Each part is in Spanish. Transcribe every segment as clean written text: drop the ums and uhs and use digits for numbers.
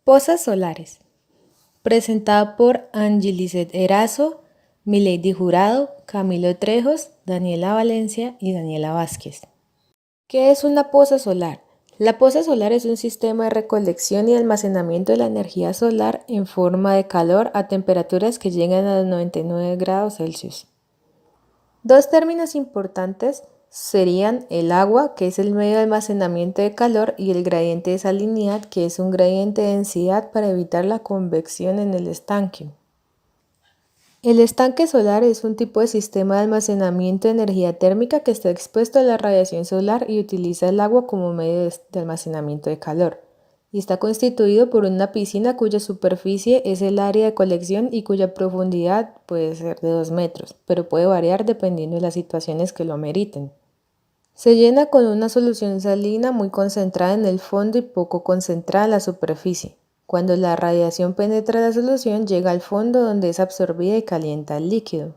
Pozas solares. Presentada por Angelicet Erazo, Milady Jurado, Camilo Trejos, Daniela Valencia y Daniela Vázquez. ¿Qué es una poza solar? La poza solar es un sistema de recolección y almacenamiento de la energía solar en forma de calor a temperaturas que llegan a los 99 grados Celsius. Dos términos importantes serían el agua, que es el medio de almacenamiento de calor, y el gradiente de salinidad, que es un gradiente de densidad para evitar la convección en el estanque. El estanque solar es un tipo de sistema de almacenamiento de energía térmica que está expuesto a la radiación solar y utiliza el agua como medio de almacenamiento de calor. Y está constituido por una piscina cuya superficie es el área de colección y cuya profundidad puede ser de 2 metros, pero puede variar dependiendo de las situaciones que lo ameriten. Se llena con una solución salina muy concentrada en el fondo y poco concentrada en la superficie. Cuando la radiación penetra la solución, llega al fondo donde es absorbida y calienta el líquido.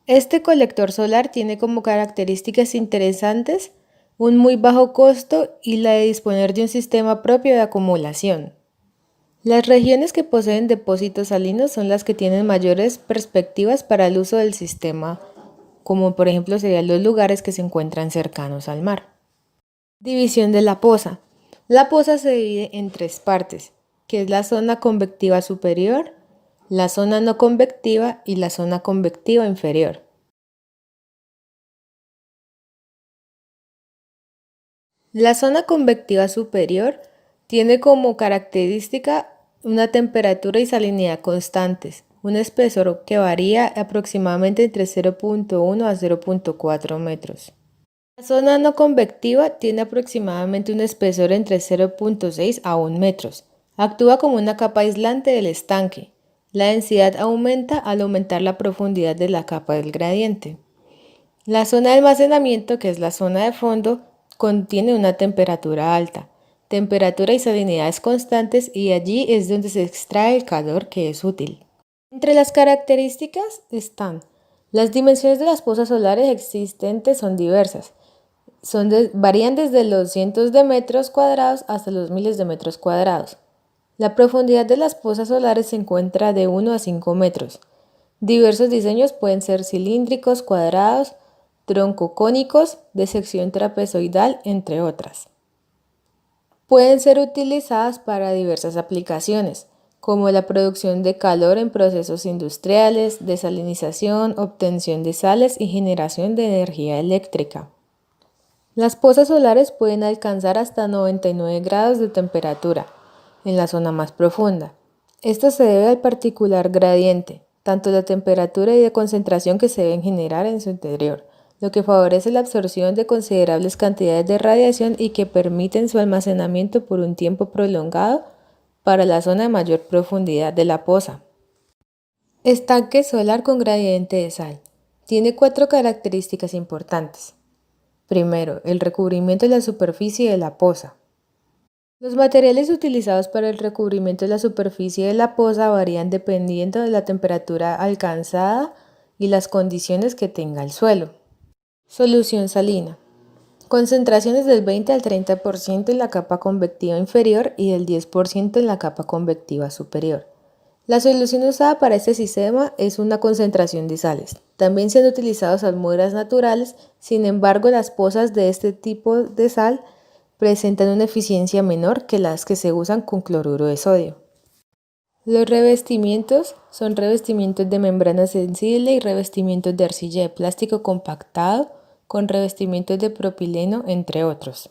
Este colector solar tiene como características interesantes un muy bajo costo y la de disponer de un sistema propio de acumulación. Las regiones que poseen depósitos salinos son las que tienen mayores perspectivas para el uso del sistema, como por ejemplo serían los lugares que se encuentran cercanos al mar. División de la poza. La poza se divide en tres partes, que es la zona convectiva superior, la zona no convectiva y la zona convectiva inferior. La zona convectiva superior tiene como característica una temperatura y salinidad constantes, un espesor que varía aproximadamente entre 0.1 a 0.4 metros. La zona no convectiva tiene aproximadamente un espesor entre 0.6 a 1 metros. Actúa como una capa aislante del estanque. La densidad aumenta al aumentar la profundidad de la capa del gradiente. La zona de almacenamiento, que es la zona de fondo, contiene una temperatura alta, temperatura y salinidades constantes, y allí es donde se extrae el calor que es útil. Entre las características están las dimensiones de las pozas solares existentes son diversas. Varían desde los cientos de metros cuadrados hasta los miles de metros cuadrados. La profundidad de las pozas solares se encuentra de 1 a 5 metros. Diversos diseños pueden ser cilíndricos, cuadrados, troncocónicos, de sección trapezoidal, entre otras. Pueden ser utilizadas para diversas aplicaciones, como la producción de calor en procesos industriales, desalinización, obtención de sales y generación de energía eléctrica. Las pozas solares pueden alcanzar hasta 99 grados de temperatura en la zona más profunda. Esto se debe al particular gradiente, tanto de temperatura y de concentración que se deben generar en su interior, lo que favorece la absorción de considerables cantidades de radiación y que permiten su almacenamiento por un tiempo prolongado para la zona de mayor profundidad de la poza. Estanque solar con gradiente de sal. Tiene 4 características importantes. Primero, el recubrimiento de la superficie de la poza. Los materiales utilizados para el recubrimiento de la superficie de la poza varían dependiendo de la temperatura alcanzada y las condiciones que tenga el suelo. Solución salina. Concentraciones del 20 al 30% en la capa convectiva inferior y del 10% en la capa convectiva superior. La solución usada para este sistema es una concentración de sales. También se han utilizado salmueras naturales, sin embargo las pozas de este tipo de sal presentan una eficiencia menor que las que se usan con cloruro de sodio. Los revestimientos son revestimientos de membrana sensible y revestimientos de arcilla de plástico compactado con revestimientos de propileno, entre otros.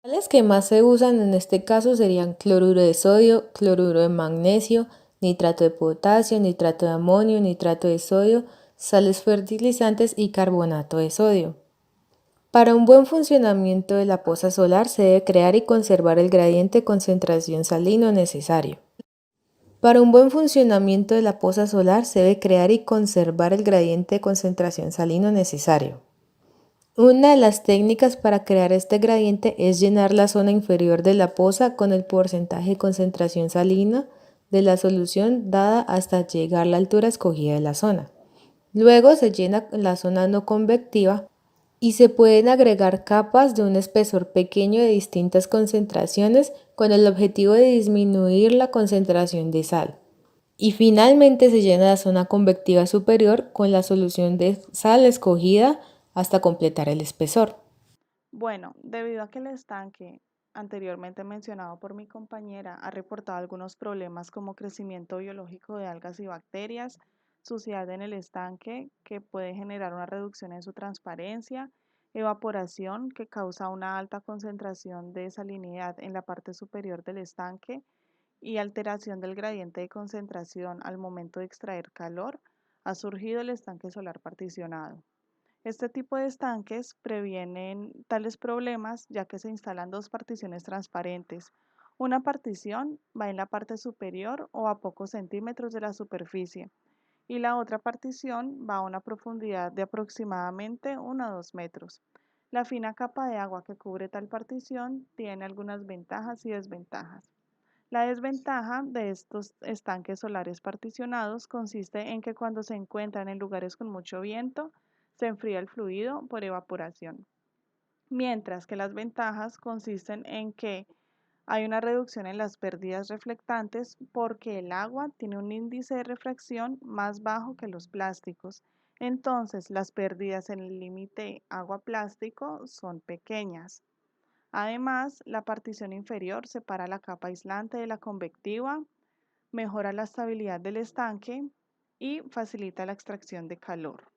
Las sales que más se usan en este caso serían cloruro de sodio, cloruro de magnesio, nitrato de potasio, nitrato de amonio, nitrato de sodio, sales fertilizantes y carbonato de sodio. Para un buen funcionamiento de la poza solar se debe crear y conservar el gradiente de concentración salino necesario. Para un buen funcionamiento de la poza solar se debe crear y conservar el gradiente de concentración salino necesario. Una de las técnicas para crear este gradiente es llenar la zona inferior de la poza con el porcentaje de concentración salina de la solución dada hasta llegar a la altura escogida de la zona. Luego se llena la zona no convectiva y se pueden agregar capas de un espesor pequeño de distintas concentraciones con el objetivo de disminuir la concentración de sal. Y finalmente se llena la zona convectiva superior con la solución de sal escogida hasta completar el espesor. Bueno, debido a que el estanque anteriormente mencionado por mi compañera ha reportado algunos problemas como crecimiento biológico de algas y bacterias, suciedad en el estanque que puede generar una reducción en su transparencia, evaporación que causa una alta concentración de salinidad en la parte superior del estanque y alteración del gradiente de concentración al momento de extraer calor, ha surgido el estanque solar particionado. Este tipo de estanques previenen tales problemas ya que se instalan dos particiones transparentes. Una partición va en la parte superior o a pocos centímetros de la superficie y la otra partición va a una profundidad de aproximadamente 1 a 2 metros. La fina capa de agua que cubre tal partición tiene algunas ventajas y desventajas. La desventaja de estos estanques solares particionados consiste en que cuando se encuentran en lugares con mucho viento, se enfría el fluido por evaporación, mientras que las ventajas consisten en que hay una reducción en las pérdidas reflectantes porque el agua tiene un índice de refracción más bajo que los plásticos. Entonces, las pérdidas en el límite agua-plástico son pequeñas. Además, la partición inferior separa la capa aislante de la convectiva, mejora la estabilidad del estanque y facilita la extracción de calor.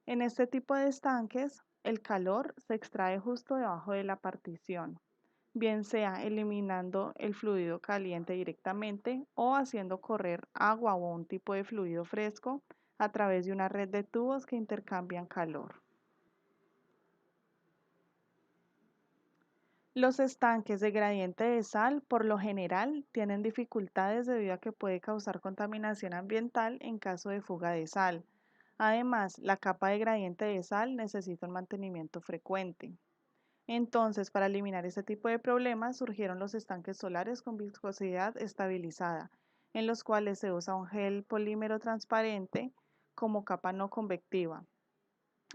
En este tipo de estanques, el calor se extrae justo debajo de la partición, bien sea eliminando el fluido caliente directamente o haciendo correr agua o un tipo de fluido fresco a través de una red de tubos que intercambian calor. Los estanques de gradiente de sal, por lo general, tienen dificultades debido a que puede causar contaminación ambiental en caso de fuga de sal. Además, la capa de gradiente de sal necesita un mantenimiento frecuente. Entonces, para eliminar este tipo de problemas, surgieron los estanques solares con viscosidad estabilizada, en los cuales se usa un gel polímero transparente como capa no convectiva.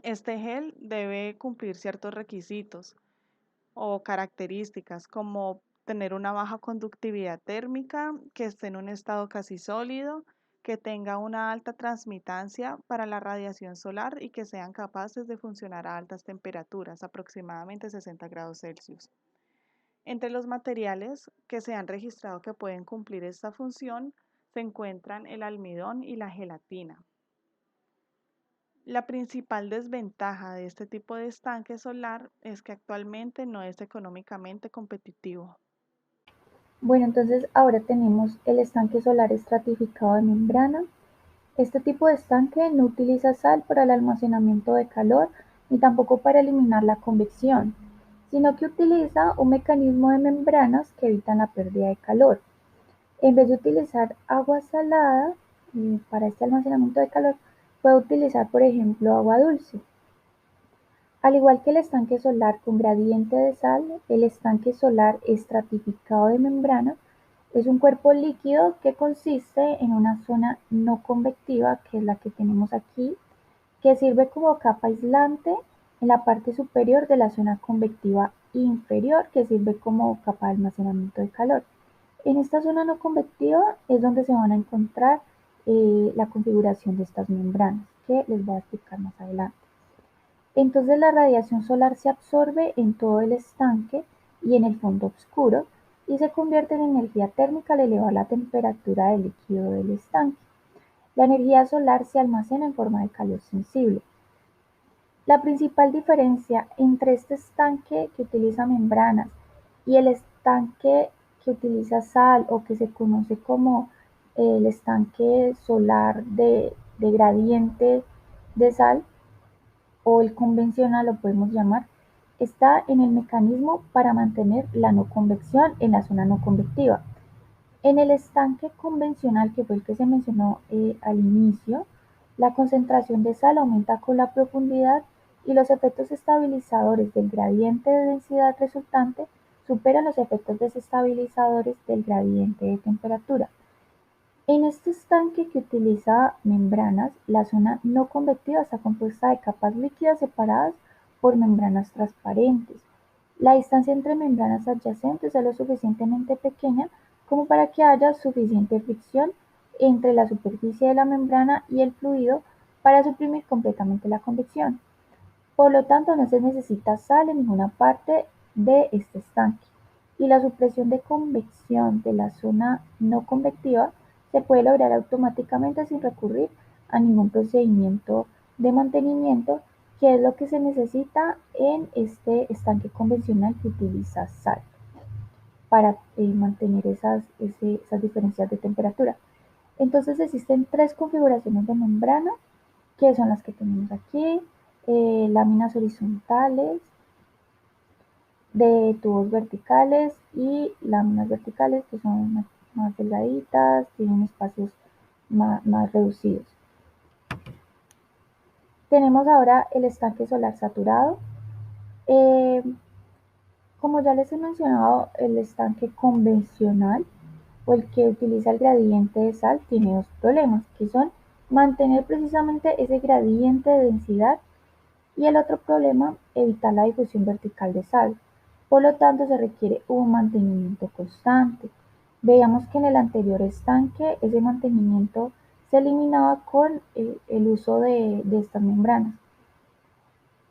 Este gel debe cumplir ciertos requisitos o características como tener una baja conductividad térmica, que esté en un estado casi sólido, que tenga una alta transmitancia para la radiación solar y que sean capaces de funcionar a altas temperaturas, aproximadamente 60 grados Celsius. Entre los materiales que se han registrado que pueden cumplir esta función se encuentran el almidón y la gelatina. La principal desventaja de este tipo de estanque solar es que actualmente no es económicamente competitivo. Bueno, entonces ahora tenemos el estanque solar estratificado de membrana. Este tipo de estanque no utiliza sal para el almacenamiento de calor ni tampoco para eliminar la convección, sino que utiliza un mecanismo de membranas que evitan la pérdida de calor. En vez de utilizar agua salada para este almacenamiento de calor, puede utilizar, por ejemplo, agua dulce. Al igual que el estanque solar con gradiente de sal, el estanque solar estratificado de membrana es un cuerpo líquido que consiste en una zona no convectiva, que es la que tenemos aquí, que sirve como capa aislante en la parte superior de la zona convectiva inferior, que sirve como capa de almacenamiento de calor. En esta zona no convectiva es donde se van a encontrar la configuración de estas membranas, que les voy a explicar más adelante. Entonces la radiación solar se absorbe en todo el estanque y en el fondo oscuro y se convierte en energía térmica al elevar la temperatura del líquido del estanque. La energía solar se almacena en forma de calor sensible. La principal diferencia entre este estanque que utiliza membranas y el estanque que utiliza sal o que se conoce como el estanque solar de gradiente de sal o el convencional lo podemos llamar, está en el mecanismo para mantener la no convección en la zona no convectiva. En el estanque convencional, que fue el que se mencionó al inicio, la concentración de sal aumenta con la profundidad y los efectos estabilizadores del gradiente de densidad resultante superan los efectos desestabilizadores del gradiente de temperatura. En este estanque que utiliza membranas, la zona no convectiva está compuesta de capas líquidas separadas por membranas transparentes. La distancia entre membranas adyacentes es lo suficientemente pequeña como para que haya suficiente fricción entre la superficie de la membrana y el fluido para suprimir completamente la convección. Por lo tanto, no se necesita sal en ninguna parte de este estanque, y la supresión de convección de la zona no convectiva se puede lograr automáticamente sin recurrir a ningún procedimiento de mantenimiento, que es lo que se necesita en este estanque convencional que utiliza sal para mantener esas diferencias de temperatura. Entonces existen tres configuraciones de membrana, que son las que tenemos aquí: láminas horizontales, de tubos verticales y láminas verticales, que son más delgaditas, tienen espacios más reducidos. Tenemos ahora el estanque solar saturado. Eh, Como ya les he mencionado, el estanque convencional o el que utiliza el gradiente de sal tiene dos problemas, que son mantener precisamente ese gradiente de densidad, y el otro problema, evitar la difusión vertical de sal. Por lo tanto, se requiere un mantenimiento constante. Veíamos que en el anterior estanque ese mantenimiento se eliminaba con el uso de estas membranas.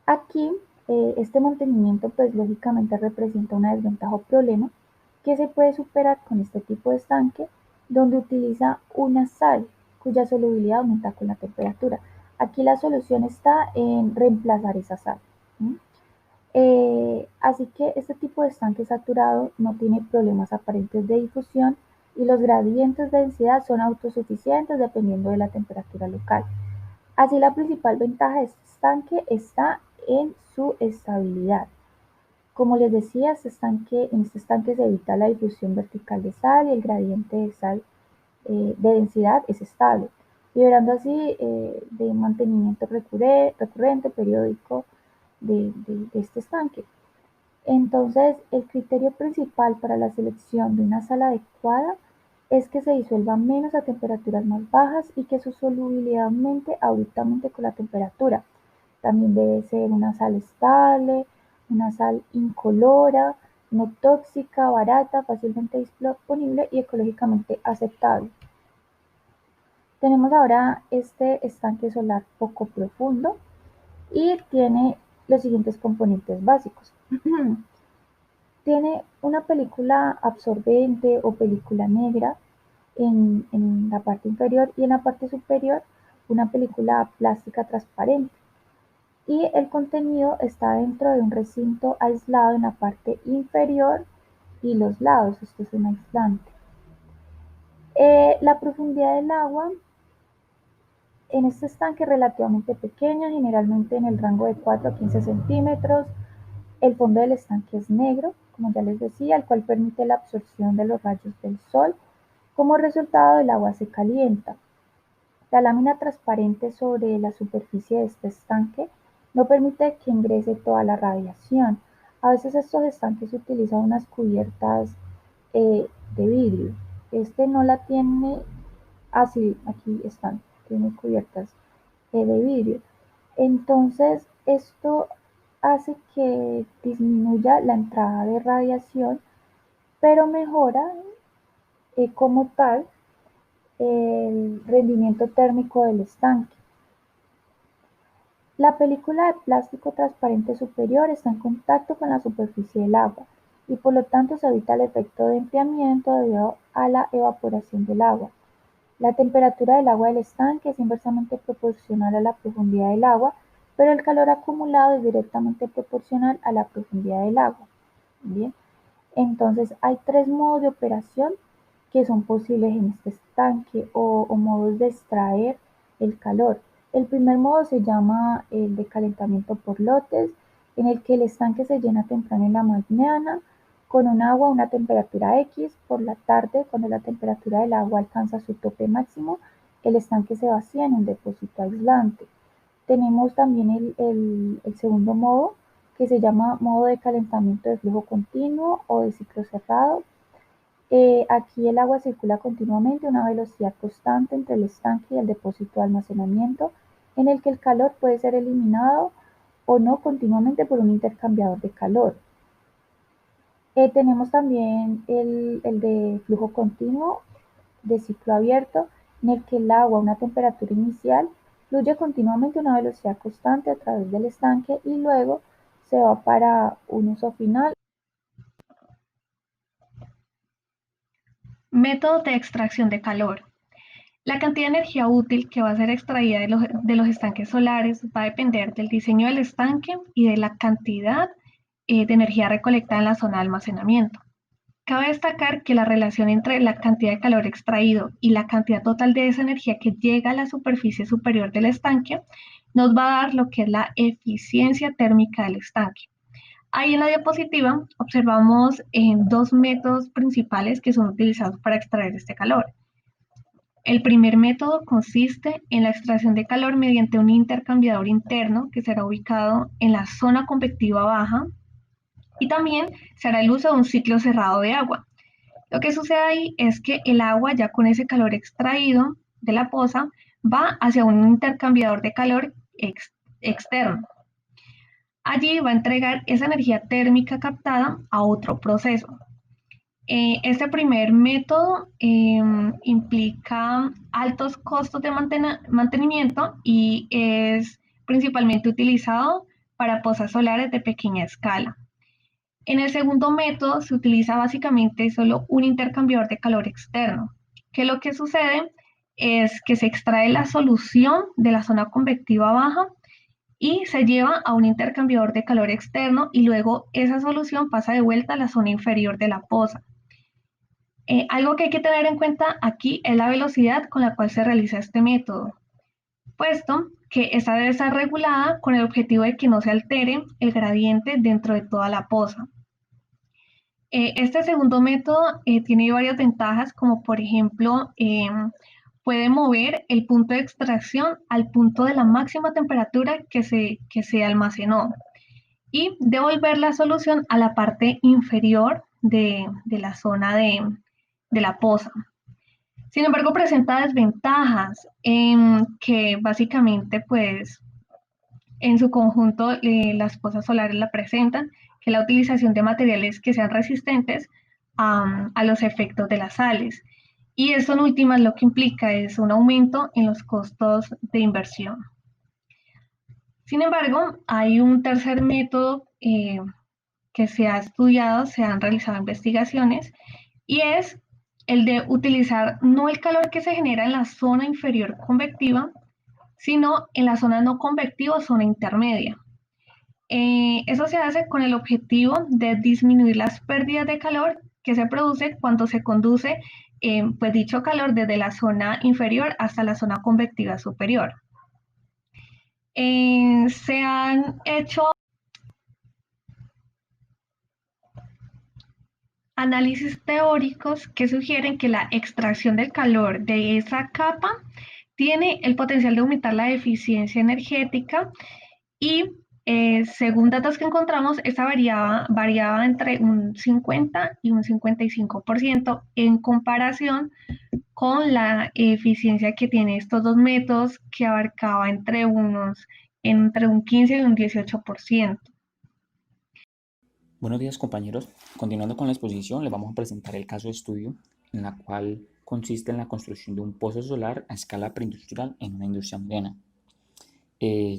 Aquí, este mantenimiento pues lógicamente representa una desventaja o problema que se puede superar con este tipo de estanque, donde utiliza una sal cuya solubilidad aumenta con la temperatura. Aquí la solución está en reemplazar esa sal. Así que este tipo de estanque saturado no tiene problemas aparentes de difusión, y los gradientes de densidad son autosuficientes dependiendo de la temperatura local. Así, la principal ventaja de este estanque está en su estabilidad. Como les decía, en este estanque se evita la difusión vertical de sal, y el gradiente de sal de densidad es estable, liberando así de mantenimiento recurrente, periódico de este estanque. Entonces, el criterio principal para la selección de una sal adecuada es que se disuelva menos a temperaturas más bajas y que su solubilidad aumente abruptamente con la temperatura. También debe ser una sal estable, una sal incolora, no tóxica, barata, fácilmente disponible y ecológicamente aceptable. Tenemos ahora este estanque solar poco profundo y tiene los siguientes componentes básicos. Tiene una película absorbente o película negra en la parte inferior, y en la parte superior una película plástica transparente. Y el contenido está dentro de un recinto aislado en la parte inferior y los lados. Esto es un aislante. La profundidad del agua en este estanque es relativamente pequeña, generalmente en el rango de 4 a 15 centímetros. El fondo del estanque es negro, como ya les decía, el cual permite la absorción de los rayos del sol. Como resultado, el agua se calienta. La lámina transparente sobre la superficie de este estanque no permite que ingrese toda la radiación. A veces estos estanques utilizan unas cubiertas de vidrio. Este no la tiene. Sí, aquí están, tiene cubiertas de vidrio. Entonces, esto hace que disminuya la entrada de radiación, pero mejora como tal el rendimiento térmico del estanque. La película de plástico transparente superior está en contacto con la superficie del agua, y por lo tanto se evita el efecto de enfriamiento debido a la evaporación del agua. La temperatura del agua del estanque es inversamente proporcional a la profundidad del agua, pero el calor acumulado es directamente proporcional a la profundidad del agua. Bien, entonces hay tres modos de operación que son posibles en este estanque, o modos de extraer el calor. El primer modo se llama el de calentamiento por lotes, en el que el estanque se llena temprano en la mañana con un agua a una temperatura X. Por la tarde, cuando la temperatura del agua alcanza su tope máximo, el estanque se vacía en un depósito aislante. Tenemos también el segundo modo, que se llama modo de calentamiento de flujo continuo o de ciclo cerrado. Aquí el agua circula continuamente a una velocidad constante entre el estanque y el depósito de almacenamiento, en el que el calor puede ser eliminado o no continuamente por un intercambiador de calor. Tenemos también el de flujo continuo de ciclo abierto, en el que el agua a una temperatura inicial fluye continuamente a una velocidad constante a través del estanque y luego se va para un uso final. Métodos de extracción de calor. La cantidad de energía útil que va a ser extraída de los estanques solares va a depender del diseño del estanque y de la cantidad de energía recolectada en la zona de almacenamiento. Cabe destacar que la relación entre la cantidad de calor extraído y la cantidad total de esa energía que llega a la superficie superior del estanque nos va a dar lo que es la eficiencia térmica del estanque. Ahí en la diapositiva observamos dos métodos principales que son utilizados para extraer este calor. El primer método consiste en la extracción de calor mediante un intercambiador interno que será ubicado en la zona convectiva baja y también se hará el uso de un ciclo cerrado de agua. Lo que sucede ahí es que el agua, ya con ese calor extraído de la poza, va hacia un intercambiador de calor externo. Allí va a entregar esa energía térmica captada a otro proceso. Este primer método implica altos costos de mantenimiento y es principalmente utilizado para pozas solares de pequeña escala. En el segundo método se utiliza básicamente solo un intercambiador de calor externo, que lo que sucede es que se extrae la solución de la zona convectiva baja y se lleva a un intercambiador de calor externo y luego esa solución pasa de vuelta a la zona inferior de la poza. Algo que hay que tener en cuenta aquí es la velocidad con la cual se realiza este método, puesto que esta debe estar regulada con el objetivo de que no se altere el gradiente dentro de toda la poza. Este segundo método tiene varias ventajas, como por ejemplo, puede mover el punto de extracción al punto de la máxima temperatura que se almacenó y devolver la solución a la parte inferior de la zona de la poza. Sin embargo, presenta desventajas que básicamente, pues, en su conjunto, las pozas solares la presentan, que es la utilización de materiales que sean resistentes a los efectos de las sales. Y eso en últimas lo que implica es un aumento en los costos de inversión. Sin embargo, hay un tercer método que se ha estudiado, se han realizado investigaciones, y es el de utilizar no el calor que se genera en la zona inferior convectiva, sino en la zona no convectiva o zona intermedia. Eso se hace con el objetivo de disminuir las pérdidas de calor que se produce cuando se conduce pues dicho calor desde la zona inferior hasta la zona convectiva superior. Se han hecho análisis teóricos que sugieren que la extracción del calor de esa capa tiene el potencial de aumentar la eficiencia energética y según datos que encontramos, esta variaba entre un 50 y un 55% en comparación con la eficiencia que tiene estos dos métodos, que abarcaba entre un 15 y un 18%. Buenos días, compañeros. Continuando con la exposición, les vamos a presentar el caso de estudio en la cual consiste en la construcción de un pozo solar a escala preindustrial en una industria mediana.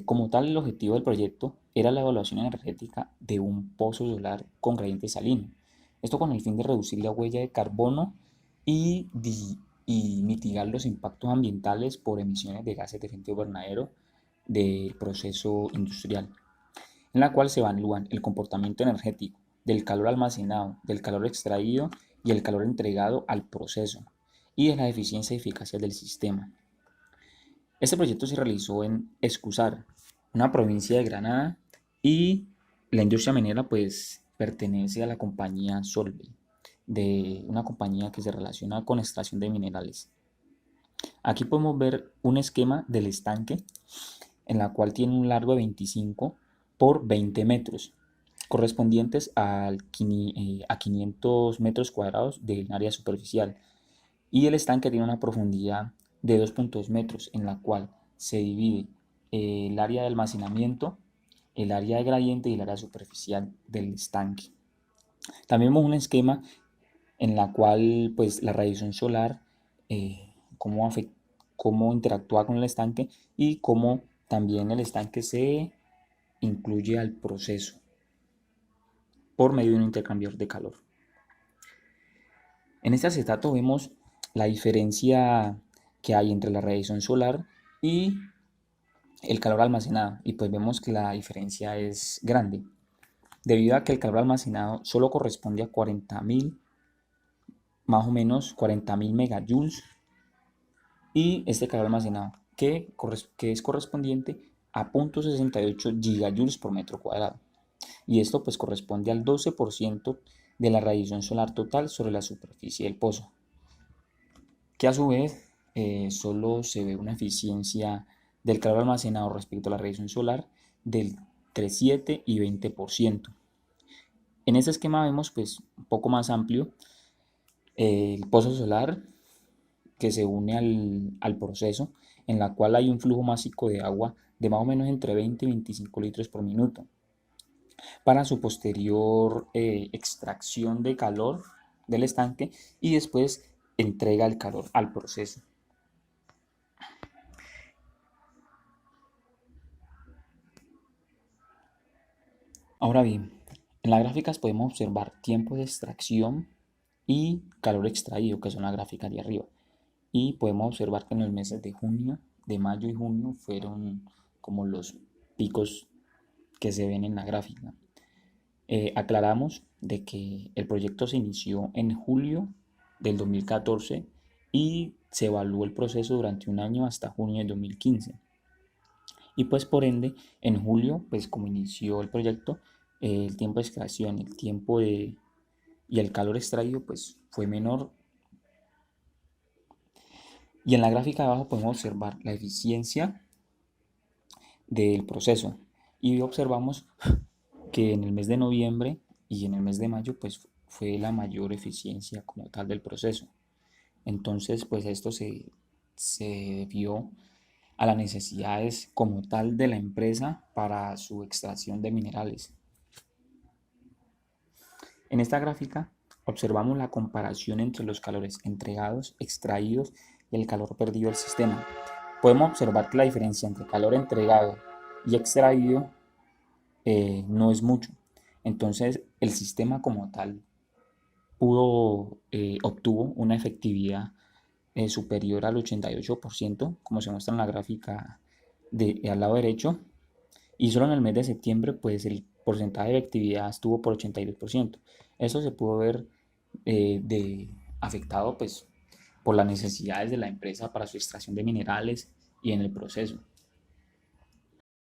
Como tal, el objetivo del proyecto era la evaluación energética de un pozo solar con gradiente salino. Esto con el fin de reducir la huella de carbono y mitigar los impactos ambientales por emisiones de gases de efecto invernadero del proceso industrial, en la cual se evalúan el comportamiento energético del calor almacenado, del calor extraído y el calor entregado al proceso, y de la eficiencia y eficacia del sistema. Este proyecto se realizó en Escúzar, una provincia de Granada, y la industria minera pues pertenece a la compañía Solvay, de una compañía que se relaciona con extracción de minerales. Aquí podemos ver un esquema del estanque, en la cual tiene un largo de 25 por 20 metros, correspondientes a 500 metros cuadrados de área superficial, y el estanque tiene una profundidad de 2.2 metros, en la cual se divide el área de almacenamiento el área de gradiente y el área superficial del estanque. También vemos un esquema en la cual pues la radiación solar, cómo interactúa con el estanque y cómo también el estanque se incluye al proceso por medio de un intercambiador de calor. En este acetato vemos la diferencia que hay entre la radiación solar y el calor almacenado, y pues vemos que la diferencia es grande, debido a que el calor almacenado solo corresponde a 40.000, más o menos 40.000 megajoules, y este calor almacenado que es correspondiente a 0.68 gigajoules por metro cuadrado. Y esto pues corresponde al 12% de la radiación solar total sobre la superficie del pozo, que a su vez solo se ve una eficiencia del calor almacenado respecto a la radiación solar del 3,7 y 20%. En este esquema vemos pues un poco más amplio el pozo solar que se une al proceso, en la cual hay un flujo másico de agua de más o menos entre 20 y 25 litros por minuto para su posterior extracción de calor del estanque y después entrega el calor al proceso. Ahora bien, en las gráficas podemos observar tiempo de extracción y calor extraído, que son las gráficas de arriba. Y podemos observar que en los meses de junio, de mayo y junio fueron como los picos que se ven en la gráfica. Aclaramos de que el proyecto se inició en julio del 2014 y se evaluó el proceso durante un año hasta junio del 2015. Y pues por ende, en julio, pues como inició el proyecto, el tiempo de extracción, y el calor extraído pues fue menor. Y en la gráfica de abajo podemos observar la eficiencia del proceso y observamos que en el mes de noviembre y en el mes de mayo pues fue la mayor eficiencia como tal del proceso. Entonces pues esto se debió a las necesidades como tal de la empresa para su extracción de minerales. En esta gráfica observamos la comparación entre los calores entregados, extraídos y el calor perdido del sistema. Podemos observar que la diferencia entre calor entregado y extraído no es mucho. Entonces el sistema como tal obtuvo una efectividad superior al 88%, como se muestra en la gráfica al lado derecho, y solo en el mes de septiembre pues el porcentaje de efectividad estuvo por 82%. Eso se pudo ver afectado pues por las necesidades de la empresa para su extracción de minerales y en el proceso.